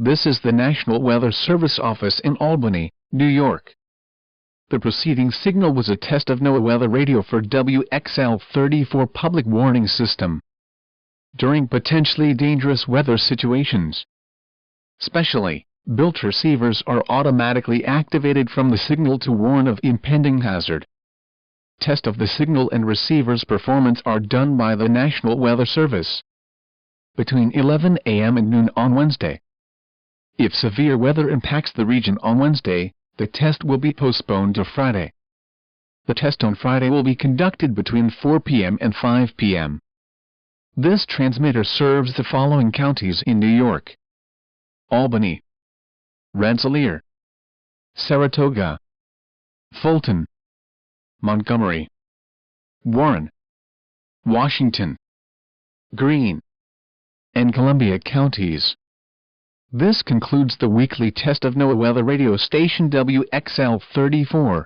This is the National Weather Service office in Albany, New York. The preceding signal was a test of NOAA weather radio for WXL-34 public warning system. During potentially dangerous weather situations, specially built receivers are automatically activated from the signal to warn of impending hazard. Test of the signal and receiver's performance are done by the National Weather Service between 11 a.m. and noon on Wednesday. If severe weather impacts the region on Wednesday, the test will be postponed to Friday. The test on Friday will be conducted between 4 p.m. and 5 p.m. This transmitter serves the following counties in New York: Albany, Rensselaer, Saratoga, Fulton, Montgomery, Warren, Washington, Greene, and Columbia counties. This concludes the weekly test of NOAA weather radio station WXL-34.